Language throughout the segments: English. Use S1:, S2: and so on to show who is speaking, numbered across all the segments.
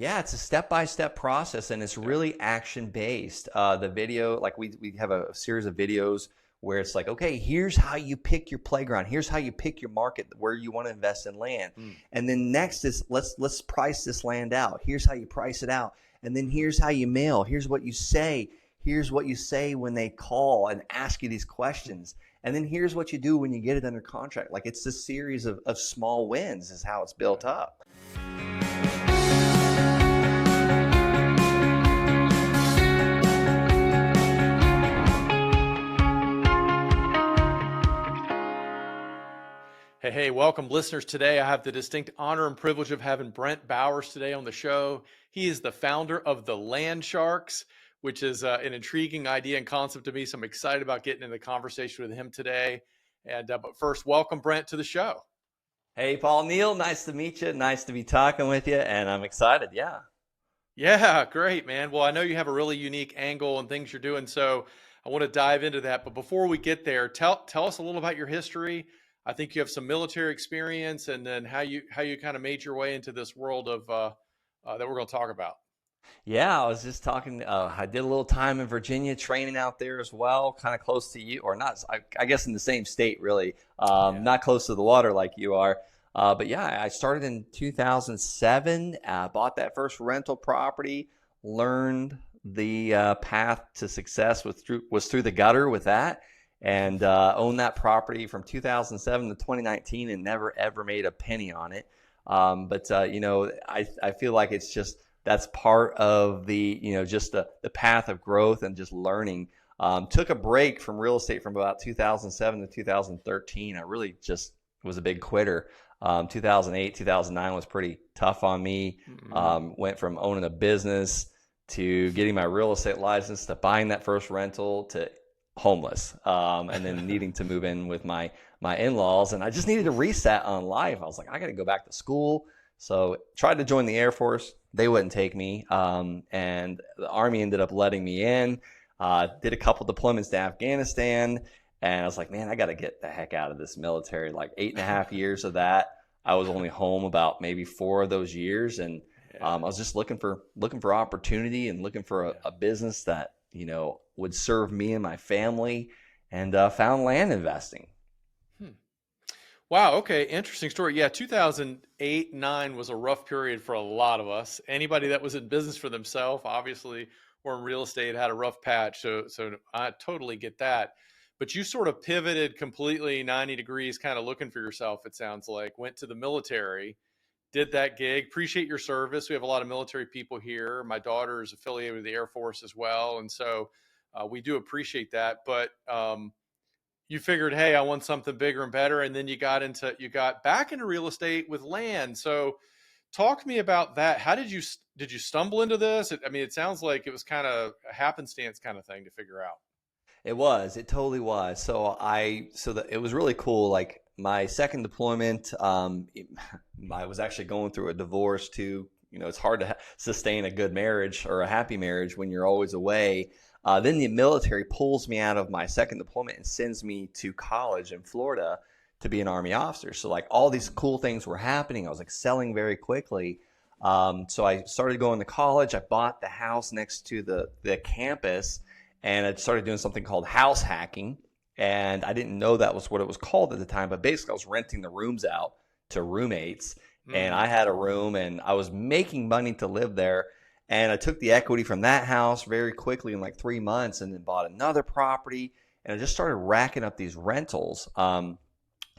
S1: Yeah, it's a step-by-step process and it's
S2: Yeah.
S1: really action-based. The video, like we have a series of videos where it's like, okay, here's how you pick your playground. Here's how you pick your market where you want to invest in land.
S2: Mm.
S1: And then next is let's price this land out. Here's how you price it out. And then here's how you mail. Here's what you say. Here's what you say when they call and ask you these questions. And then here's what you do when you get it under contract. Like it's this series of small wins is how it's built
S2: Yeah.
S1: up.
S2: Hey, welcome listeners. Today I have the distinct honor and privilege of having Brent Bowers today on the show. He is the founder of the Land Sharks, which is an intriguing idea and concept to me. So I'm excited about getting into the conversation with him today. But first, welcome Brent to the show.
S1: Hey, Paul, Neal, nice to meet you. Nice to be talking with you, and I'm excited. Yeah.
S2: Yeah, great, man. Well, I know you have a really unique angle and things you're doing, so I want to dive into that. But before we get there, tell us a little about your history. I think you have some military experience, and then how you kind of made your way into this world of that we're going to talk about.
S1: Yeah, I was just talking. I did a little time in Virginia training out there as well, kind of close to you, or not, I guess in the same state, really.
S2: Yeah.
S1: Not close to the water like you are. But yeah, I started in 2007, bought that first rental property, learned the path to success was through the gutter with that, and owned that property from 2007 to 2019 and never ever made a penny on it. But I feel like it's just that's part of the just the path of growth and just learning. Took a break from real estate from about 2007 to 2013. I really just was a big quitter. 2008, 2009 was pretty tough on me. Went from owning a business to getting my real estate license to buying that first rental to homeless, and then needing to move in with my in-laws. And I just needed a reset on life. I was like, I got to go back to school. So tried to join the Air Force. They wouldn't take me. And the Army ended up letting me in. Did a couple deployments to Afghanistan. And I was like, man, I got to get the heck out of this military. Like 8.5 years of that. I was only home about maybe 4 of those years. And I was just looking for opportunity and looking for a business that, would serve me and my family, and found land investing.
S2: Wow. Okay. Interesting story. Yeah. 2008-9 was a rough period for a lot of us. Anybody that was in business for themselves, obviously, or in real estate had a rough patch. So I totally get that. But you sort of pivoted completely 90 degrees, kind of looking for yourself, it sounds like. Went to the military, did that gig. Appreciate your service. We have a lot of military people here. My daughter is affiliated with the Air Force as well. And so we do appreciate that. But you figured, hey, I want something bigger and better. And then you got back into real estate with land. So talk to me about that. How did you stumble into this? It sounds like it was kind of a happenstance kind of thing to figure out.
S1: It totally was. It was really cool. Like my second deployment, I was actually going through a divorce too. It's hard to sustain a good marriage or a happy marriage when you're always away. Then the military pulls me out of my second deployment and sends me to college in Florida to be an Army officer. So like all these cool things were happening. I was excelling very quickly. So I started going to college. I bought the house next to the campus, and I started doing something called house hacking. And I didn't know that was what it was called at the time, but basically I was renting the rooms out to roommates. And I had a room and I was making money to live there. And I took the equity from that house very quickly in like 3 months, and then bought another property. And I just started racking up these rentals.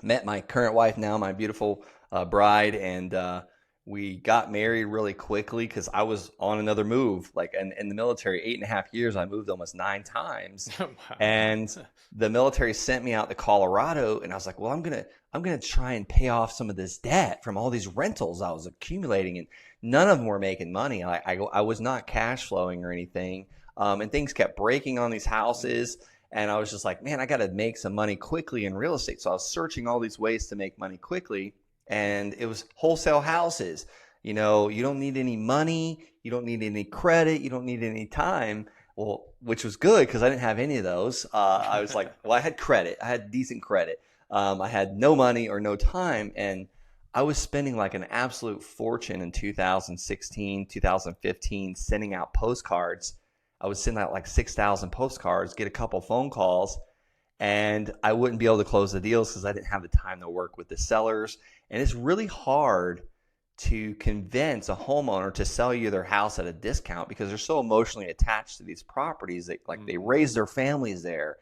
S1: Met my current wife now, my beautiful bride, and we got married really quickly because I was on another move. Like in the military, 8.5 years, I moved almost 9 times.
S2: Wow.
S1: And the military sent me out to Colorado, and I was like, well, I'm gonna try and pay off some of this debt from all these rentals I was accumulating, and none of them were making money. I was not cash flowing or anything, and things kept breaking on these houses. And I was just like, man, I got to make some money quickly in real estate. So I was searching all these ways to make money quickly, and it was wholesale houses. You don't need any money, you don't need any credit, you don't need any time. Well, which was good because I didn't have any of those. I was like, well, I had credit. I had decent credit. I had no money or no time. And I was spending like an absolute fortune in 2016, 2015, sending out postcards. I would send out like 6,000 postcards, get a couple phone calls, and I wouldn't be able to close the deals because I didn't have the time to work with the sellers. And it's really hard to convince a homeowner to sell you their house at a discount because they're so emotionally attached to these properties that like they raise their families there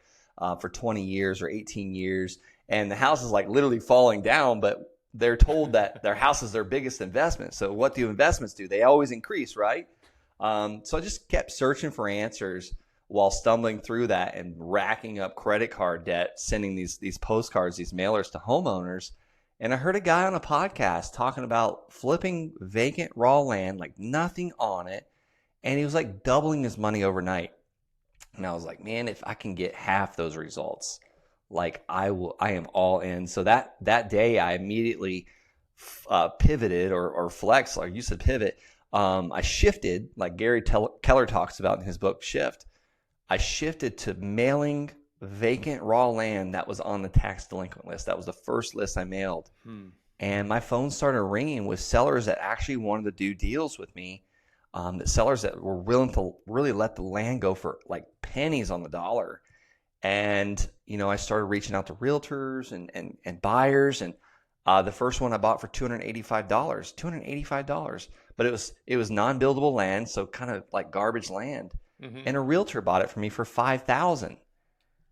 S1: for 20 years or 18 years, and the house is like literally falling down, but they're told that their house is their biggest investment. So what do investments do? They always increase, right? So I just kept searching for answers while stumbling through that and racking up credit card debt, sending these postcards, these mailers to homeowners. And I heard a guy on a podcast talking about flipping vacant raw land, like nothing on it. And he was like doubling his money overnight. And I was like, man, if I can get half those results, like I am all in. So that day I immediately pivoted or flexed, like you said, pivot. I shifted, like Gary Keller talks about in his book, Shift. I shifted to mailing vacant raw land that was on the tax delinquent list. That was the first list I mailed. And my phone started ringing with sellers that actually wanted to do deals with me, that sellers that were willing to really let the land go for like pennies on the dollar. And, I started reaching out to realtors and buyers. And the first one I bought for $285, but it was non-buildable land. So kind of like garbage land. And a realtor bought it for me for $5,000.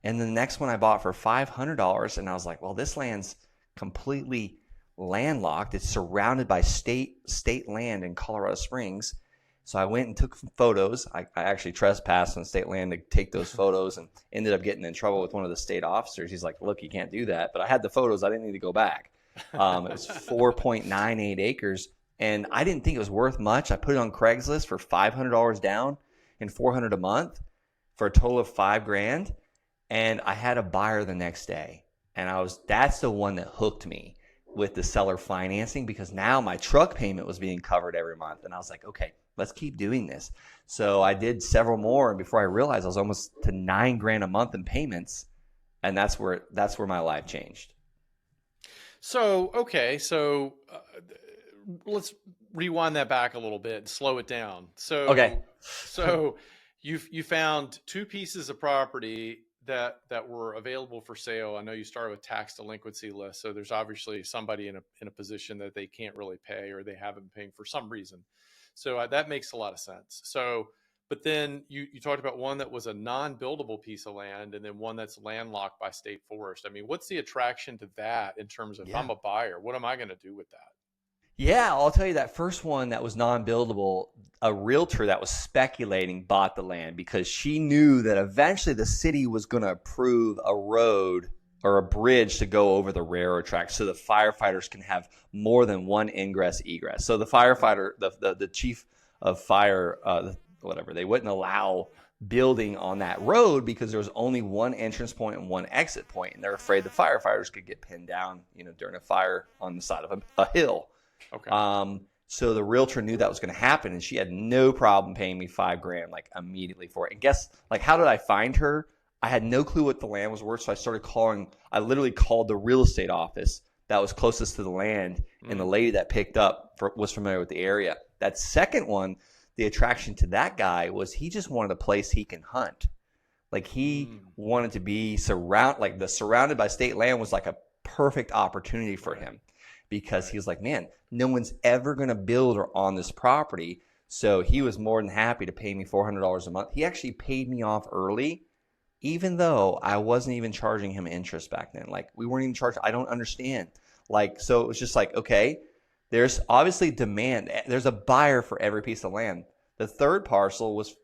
S1: And the next one I bought for $500. And I was like, well, this land's completely landlocked. It's surrounded by state land in Colorado Springs. So I went and took photos. I actually trespassed on state land to take those photos and ended up getting in trouble with one of the state officers. He's like, look, you can't do that. But I had the photos. I didn't need to go back. It was 4.98 acres. And I didn't think it was worth much. I put it on Craigslist for $500 down and $400 a month for a total of $5,000. And I had a buyer the next day. And that's the one that hooked me with the seller financing, because now my truck payment was being covered every month. And I was like, okay, let's keep doing this. So I did several more. And before I realized, I was almost to $9,000 a month in payments. And that's where my life changed.
S2: So, okay. So let's rewind that back a little bit and slow it down.
S1: Okay.
S2: So you found two pieces of property that were available for sale. I know you started with tax delinquency list. So there's obviously somebody in a position that they can't really pay, or they haven't been paying for some reason. So that makes a lot of sense. So, but then you talked about one that was a non-buildable piece of land, and then one that's landlocked by state forest. I mean, what's the attraction to that in terms of, if I'm a buyer, what am I going to do with that?
S1: Yeah, I'll tell you, that first one that was non-buildable, a realtor that was speculating bought the land because she knew that eventually the city was going to approve a road or a bridge to go over the railroad tracks so the firefighters can have more than one ingress egress. So the firefighter, the chief of fire, whatever, they wouldn't allow building on that road because there was only one entrance point and one exit point, and they're afraid the firefighters could get pinned down, during a fire on the side of a hill.
S2: Okay.
S1: So the realtor knew that was going to happen, and she had no problem paying me $5,000 like immediately for it. And guess, like, how did I find her? I had no clue what the land was worth, so I literally called the real estate office that was closest to the land, and the lady that picked up was familiar with the area. That second one, the attraction to that guy was he just wanted a place he can hunt. Like he wanted to be surrounded by state land was like a perfect opportunity for him. Because he was like, man, no one's ever going to build on this property. So he was more than happy to pay me $400 a month. He actually paid me off early, even though I wasn't even charging him interest back then. Like we weren't even charging. I don't understand. Like, so it was just like, okay, there's obviously demand. There's a buyer for every piece of land. The third parcel was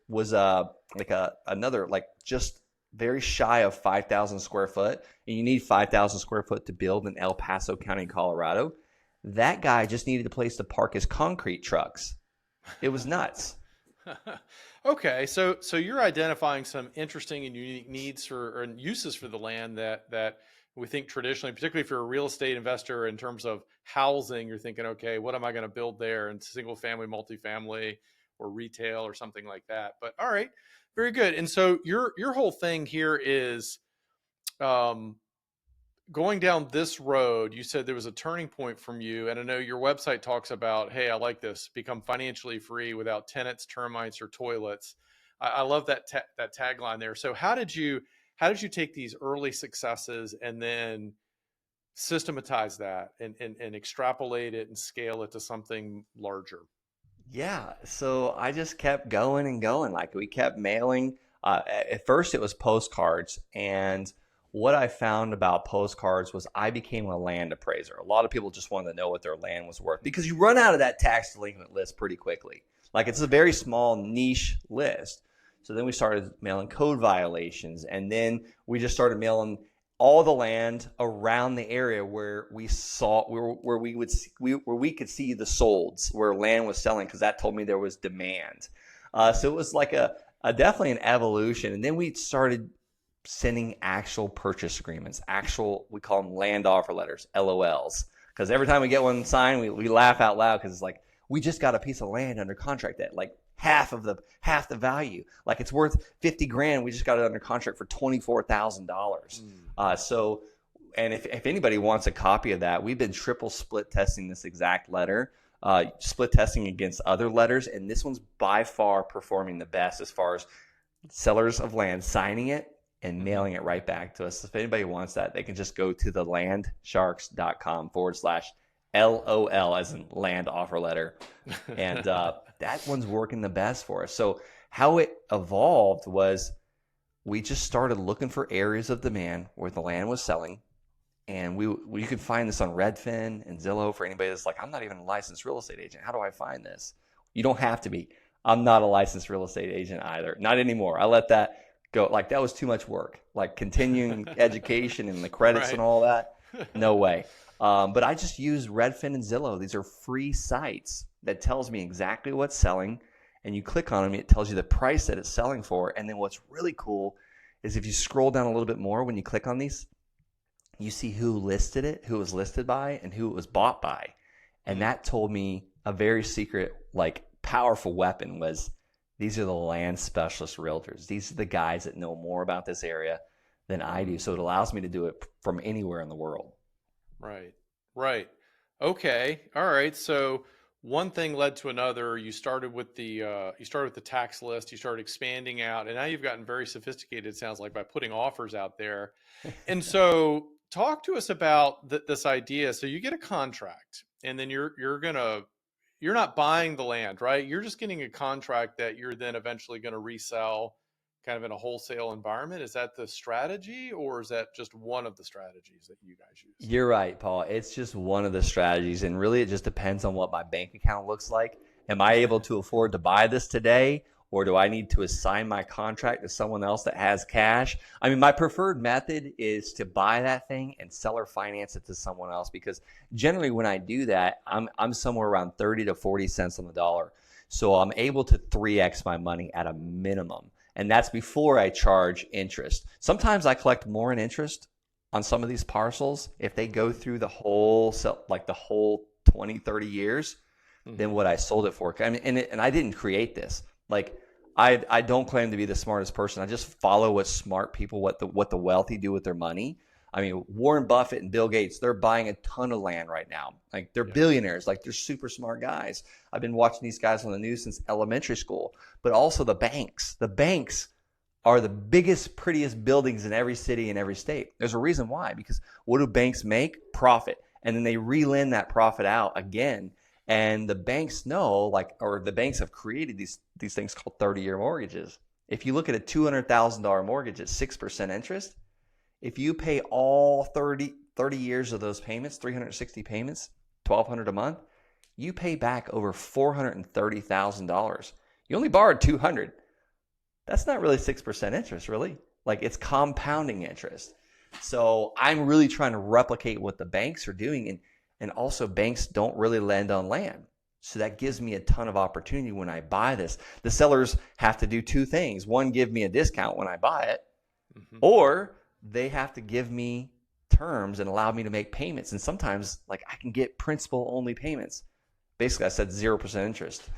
S1: another, like just very shy of 5,000 square foot, and you need 5,000 square foot to build in El Paso County, Colorado. That guy just needed a place to park his concrete trucks. It was nuts.
S2: Okay, so you're identifying some interesting and unique needs or uses for the land that we think traditionally, particularly if you're a real estate investor, in terms of housing, you're thinking, okay, what am I going to build there? And single family, multifamily, or retail, or something like that. But all right. Very good. And so your whole thing here is going down this road, you said there was a turning point from you, and I know your website talks about, hey, I like this, become financially free without tenants, termites, or toilets. I love that tagline there. So how did you take these early successes and then systematize that and extrapolate it and scale it to something larger?
S1: Yeah, so I just kept going and going. Like we kept mailing. At first, it was postcards, and what I found about postcards was I became a land appraiser. A lot of people just wanted to know what their land was worth because you run out of that tax delinquent list pretty quickly. Like it's a very small niche list. So then we started mailing code violations, and then we just started mailing all the land around the area where we saw where we would where we could see the solds where land was selling because that told me there was demand. So it was like a definitely an evolution, and then we started sending actual purchase agreements, actual we call them land offer letters, LOLs, because every time we get one signed, we laugh out loud because it's like we just got a piece of land under contract that like half the value. Like it's worth 50 grand. We just got it under contract for $24,000. So, and if anybody wants a copy of that, we've been triple split testing this exact letter, split testing against other letters. And this one's by far performing the best as far as sellers of land signing it and mailing it right back to us. If anybody wants that, they can just go to thelandsharks.com/LOL as in land offer letter. And that one's working the best for us. So how it evolved was we just started looking for areas of demand where the land was selling. And you could find this on Redfin and Zillow for anybody that's like, I'm not even a licensed real estate agent. How do I find this? You don't have to be. I'm not a licensed real estate agent either. Not anymore. I let that go. Like that was too much work. Like continuing education and the credits
S2: Right.
S1: and all that. No way. But I just use Redfin and Zillow. These are free sites that tells me exactly what's selling. And you click on them, it tells you the price that it's selling for. And then what's really cool is if you scroll down a little bit more when you click on these, you see who listed it, who it was listed by, and who it was bought by. And that told me a very secret, like powerful weapon was these are the land specialist realtors. These are the guys that know more about this area than I do. So it allows me to do it from anywhere in the world.
S2: Right. Right. Okay. All right. So one thing led to another. You started with the tax list. You started expanding out, and now you've gotten very sophisticated. It sounds like by putting offers out there. And so, talk to us about this idea. So you get a contract, and then you're not buying the land, right? You're just getting a contract that you're then eventually going to resell kind of in a wholesale environment. Is that the strategy, or is that just one of the strategies that you guys use?
S1: You're right, Paul. It's just one of the strategies. And really, it just depends on what my bank account looks like. Am I able to afford to buy this today? Or do I need to assign my contract to someone else that has cash? I mean, my preferred method is to buy that thing and seller finance it to someone else because generally when I do that, I'm somewhere around 30 to 40 cents on the dollar. So I'm able to 3x my money at a minimum. And that's before I charge interest. Sometimes I collect more in interest on some of these parcels if they go through like the whole 20, 30 years than what I sold it for. I mean, and I didn't create this. Like I don't claim to be the smartest person. I just follow what smart people, what the wealthy do with their money. I mean, Warren Buffett and Bill Gates, they're buying a ton of land right now. Like they're billionaires, like they're super smart guys. I've been watching these guys on the news since elementary school, but also the banks. The banks are the biggest, prettiest buildings in every city in every state. There's a reason why, because what do banks make? Profit. And then they re-lend that profit out again. And the banks know, or the banks have created these things called 30-year mortgages. If you look at a $200,000 mortgage at 6% interest, if you pay all 30 years of those payments, 360 payments, $1,200 a month, you pay back over $430,000. You only borrowed $200. That's not really 6% interest, really. Like it's compounding interest. So I'm really trying to replicate what the banks are doing. And also banks don't really lend on land. So that gives me a ton of opportunity when I buy this. The sellers have to do two things. One, give me a discount when I buy it, or they have to give me terms and allow me to make payments. And sometimes like I can get principal only payments. Basically, I said 0% interest.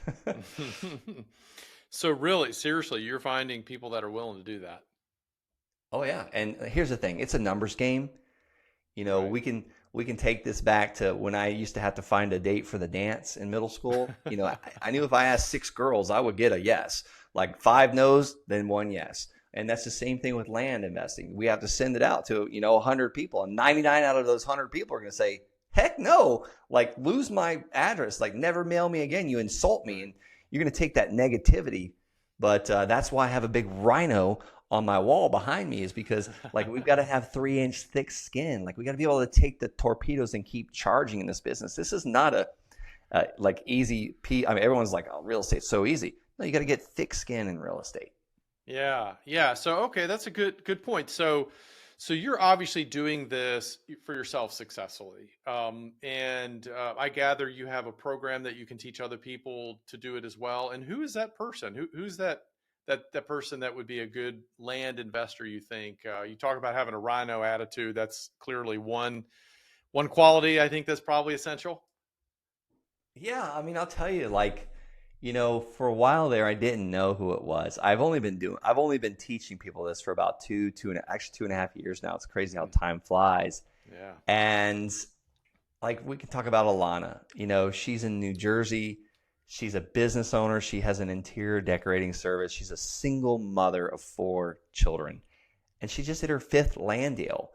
S2: So really, seriously, you're finding people that are willing to do that.
S1: Oh, yeah. And here's the thing. It's a numbers game.
S2: Right.
S1: We can take this back to when I used to have to find a date for the dance in middle school. I knew if I asked 6 girls, I would get a yes. Like 5 no's, then one yes. And that's the same thing with land investing. We have to send it out to 100 people, and 99 out of those 100 people are going to say, "Heck no! Like, lose my address. Like, never mail me again. You insult me."
S2: Right.
S1: And you're going to take that negativity. But that's why I have a big rhino on my wall behind me, is because like we've got to have 3-inch thick skin. Like we got to be able to take the torpedoes and keep charging in this business. This is not a like easy I mean, everyone's like, "Oh, real estate's so easy." No, you got to get thick skin in real estate.
S2: Yeah, yeah. So okay, that's a good point. So you're obviously doing this for yourself successfully, and I gather you have a program that you can teach other people to do it as well. And who is that person? Who's that person that would be a good land investor? You think? You talk about having a rhino attitude. That's clearly one quality I think that's probably essential.
S1: Yeah, I mean, I'll tell you, like, for a while there, I didn't know who it was. I've only been teaching people this for about actually 2.5 years now. It's crazy how
S2: Mm,
S1: time flies.
S2: yeah.
S1: And like, we can talk about Alana. She's in New Jersey. She's a business owner. She has an interior decorating service. She's a single mother of 4 children. And she just did her fifth land deal.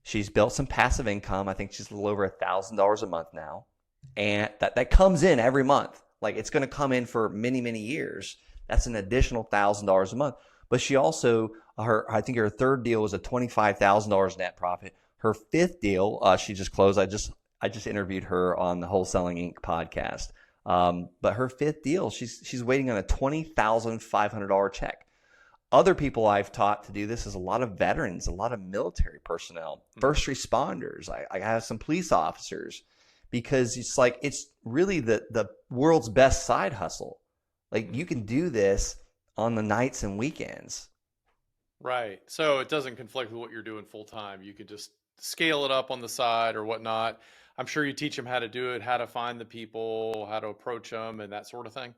S1: She's built some passive income. I think she's a little over $1,000 a month now. And that comes in every month. Like, it's going to come in for many, many years. That's an additional $1,000 a month. But she also, I think her third deal was a $25,000 net profit. Her fifth deal, she just closed. I just interviewed her on the Wholesaling Inc. podcast. But her fifth deal, she's waiting on a $20,500 check. Other people I've taught to do this is a lot of veterans, a lot of military personnel,
S2: Mhm.
S1: first responders. I have some police officers, because it's like, it's really the world's best side hustle. Like, you can do this on the nights and weekends.
S2: Right. So it doesn't conflict with what you're doing full time. You could just scale it up on the side or whatnot. I'm sure you teach them how to do it, how to find the people, how to approach them, and that sort of thing.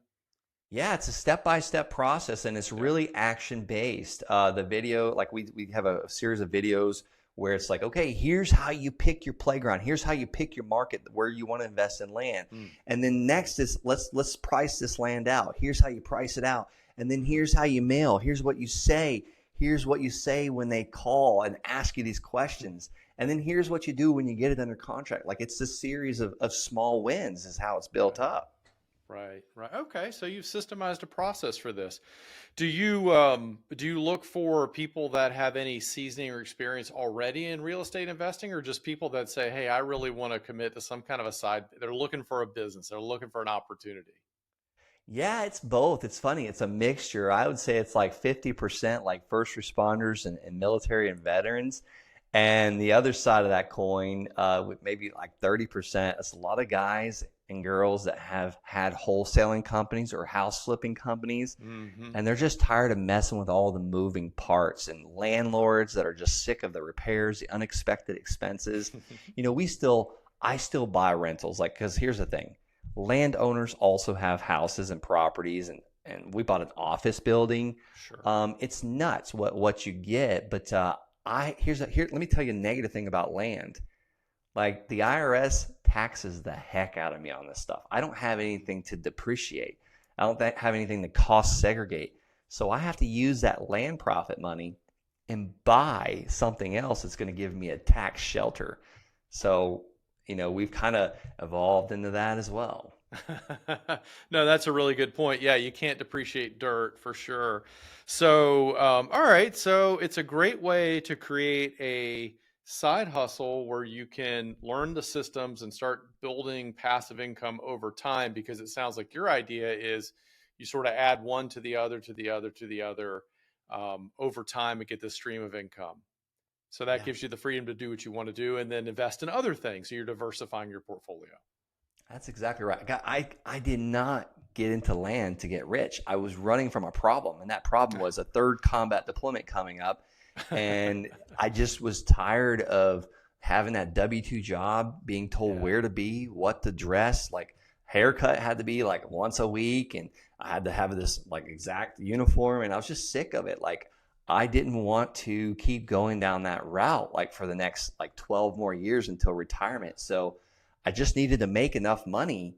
S1: Yeah, it's a step-by-step process, and it's
S2: Yeah.
S1: really action-based. The video, like, we have a series of videos where it's like, okay, here's how you pick your playground. Here's how you pick your market where you want to invest in land.
S2: Mm.
S1: And then next is, let's price this land out. Here's how you price it out. And then here's how you mail. Here's what you say. Here's what you say when they call and ask you these questions. And then here's what you do when you get it under contract. Like, it's this series of small wins is how it's built
S2: Right.
S1: up.
S2: Right. Right. Okay. So you've systemized a process for this. Do you look for people that have any seasoning or experience already in real estate investing, or just people that say, "Hey, I really want to commit to some kind of a side"? They're looking for a business. They're looking for an opportunity.
S1: Yeah, it's both. It's funny. It's a mixture. I would say it's like 50% like first responders and military and veterans. And the other side of that coin, with maybe like 30%, it's a lot of guys and girls that have had wholesaling companies or house flipping companies.
S2: Hmm.
S1: And they're just tired of messing with all the moving parts, and landlords that are just sick of the repairs, the unexpected expenses. I still buy rentals. Like, because here's the thing, landowners also have houses and properties, and we bought an office building.
S2: Sure.
S1: It's nuts what you get. But let me tell you a negative thing about land. Like, the IRS taxes the heck out of me on this stuff. I don't have anything to depreciate. I don't have anything to cost segregate. So I have to use that land profit money and buy something else that's going to give me a tax shelter. So, we've kind of evolved into that as well.
S2: No, that's a really good point. Yeah, you can't depreciate dirt for sure. So, all right. So it's a great way to create a side hustle where you can learn the systems and start building passive income over time, because it sounds like your idea is you sort of add one to the other, to the other, to the other, over time and get this stream of income. So that
S1: Yeah.
S2: gives you the freedom to do what you want to do and then invest in other things. So you're diversifying your portfolio.
S1: That's exactly right. I did not get into land to get rich. I was running from a problem, and that problem was a third combat deployment coming up. And I just was tired of having that W-2 job, being told
S2: Yeah.
S1: where to be, what to dress. Like, haircut had to be like once a week, and I had to have this like exact uniform, and I was just sick of it. Like, I didn't want to keep going down that route like for the next like 12 more years until retirement. So I just needed to make enough money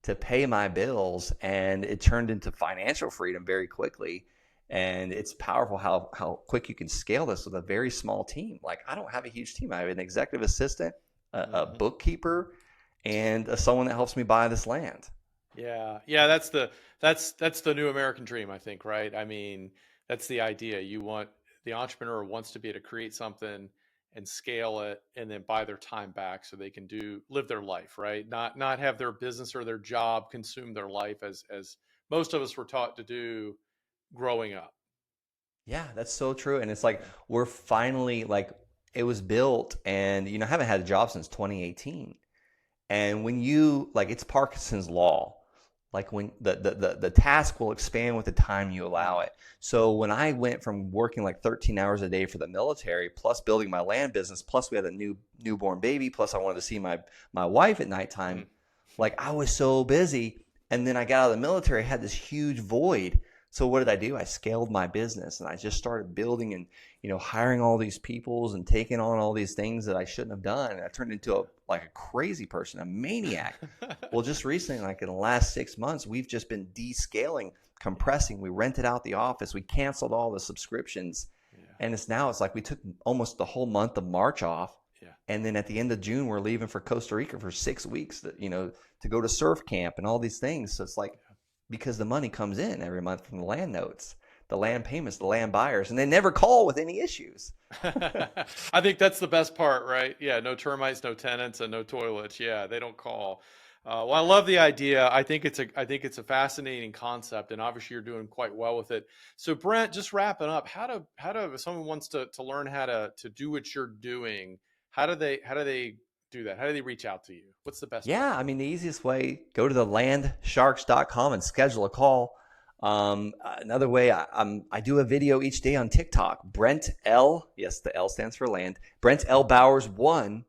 S1: to pay my bills, and it turned into financial freedom very quickly. And it's powerful how quick you can scale this with a very small team. Like, I don't have a huge team. I have an executive assistant, a
S2: Hmm.
S1: bookkeeper, and someone that helps me buy this land.
S2: Yeah, yeah, that's the new American dream, I think, right? I mean, that's the idea. You want the entrepreneur wants to be able to create something and scale it and then buy their time back so they can live their life, right? Not have their business or their job consume their life as most of us were taught to do growing up.
S1: Yeah, that's so true. And it's like we're finally like it was built, and I haven't had a job since 2018. And when you like, it's Parkinson's law. Like, when the task will expand with the time you allow
S2: Mm,
S1: it. So when I went from working like 13 hours a day for the military, plus building my land business, plus we had a newborn baby, plus I wanted to see my wife at nighttime,
S2: mm.
S1: like I was so busy. And then I got out of the military, I had this huge void. So what did I do? I scaled my business, and I just started building and hiring all these peoples and taking on all these things that I shouldn't have done. And I turned into a crazy person, a maniac. Well, just recently, like in the last 6 months, we've just been descaling, compressing. We rented out the office. We canceled all the subscriptions.
S2: Yeah,
S1: And it's like we took almost the whole month of March off.
S2: yeah.
S1: And then at the end of June, we're leaving for Costa Rica for 6 weeks, to go to surf camp and all these things. So it's like, because the money comes in every month from the land notes, the land payments, the land buyers, and they never call with any issues.
S2: I think that's the best part, right? Yeah, no termites, no tenants, and no toilets. Yeah, they don't call. Well, I love the idea. I think it's a fascinating concept, and obviously you're doing quite well with it. So, Brent, just wrapping up, how do if someone wants to learn how to do what you're doing, how do they do that? How do they reach out to you? What's the best way?
S1: Yeah, I mean, the easiest way, go to the landsharks.com and schedule a call. Another way, I do a video each day on TikTok. Brent L, yes, the L stands for land. Brent L Bowers 1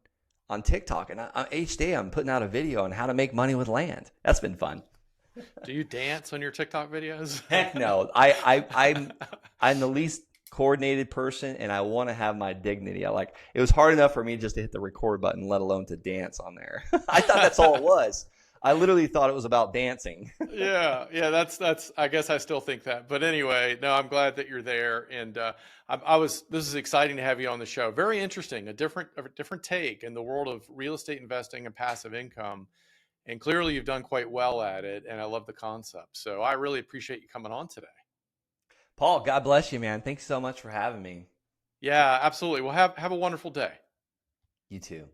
S1: on TikTok. And each day I'm putting out a video on how to make money with land. That's been fun.
S2: Do you dance on your TikTok videos?
S1: Heck no. I'm the least coordinated person, and I want to have my dignity. It was hard enough for me just to hit the record button, let alone to dance on there. I thought that's all it was. I literally thought it was about dancing.
S2: Yeah, yeah, that's. I guess I still think that, but anyway, no, I'm glad that you're there, and I was. This is exciting to have you on the show. Very interesting, a different take in the world of real estate investing and passive income, and clearly you've done quite well at it, and I love the concept. So I really appreciate you coming on today.
S1: Paul, God bless you, man. Thanks so much for having me.
S2: Yeah, absolutely. Well, have a wonderful day.
S1: You too.